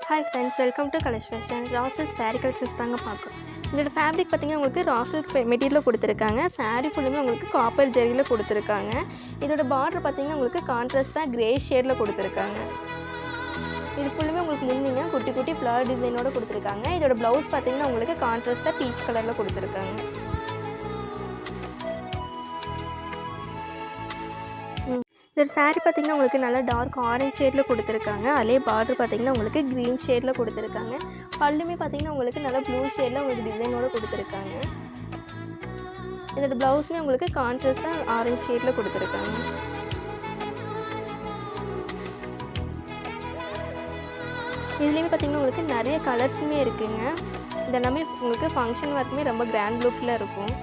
Hi friends, welcome to colours fashion. Raw silk sari collections தாங்க பார்க்குறோம். இதோட ஃபேப்ரிக் பார்த்திங்கன்னா உங்களுக்கு ரா சில்க் மெட்டீரியலில் கொடுத்துருக்காங்க. சாரீ ஃபுல்லுமே உங்களுக்கு காப்பர் ஜெரியில் கொடுத்துருக்காங்க. இதோட பார்டர் பார்த்திங்கன்னா உங்களுக்கு கான்ட்ராஸ்ட்டாக கிரே ஷேடில் கொடுத்துருக்காங்க. இது ஃபுல்லுமே உங்களுக்கு முன்னிங்க குட்டி குட்டி ஃப்ளவர் டிசைனோட கொடுத்துருக்காங்க. இதோட ப்ளவுஸ் பார்த்திங்கன்னா உங்களுக்கு கான்ட்ராஸ்ட்டாக பீச் கலரில் கொடுத்துருக்காங்க. இதோட சாரீ பார்த்திங்கன்னா உங்களுக்கு நல்லா டார்க் ஆரஞ்ச் ஷேடில் கொடுத்துருக்காங்க. அதிலே பார்டர் பார்த்திங்கன்னா உங்களுக்கு க்ரீன் ஷேடில் கொடுத்துருக்காங்க. பல்லுமே பார்த்திங்கன்னா உங்களுக்கு நல்லா ப்ளூ ஷேடில் உங்களுக்கு டிசைனோடு கொடுத்துருக்காங்க. இதோட ப்ளவுஸுமே உங்களுக்கு கான்ட்ராஸ்ட்டாக ஆரஞ்ச் ஷேடில் கொடுத்துருக்காங்க. இதுலேயுமே பார்த்திங்கன்னா உங்களுக்கு நிறைய கலர்ஸுமே இருக்குதுங்க. இதெல்லாமே உங்களுக்கு ஃபங்க்ஷன் ஒர்க்குமே ரொம்ப கிராண்ட் லுக்கில் இருக்கும்.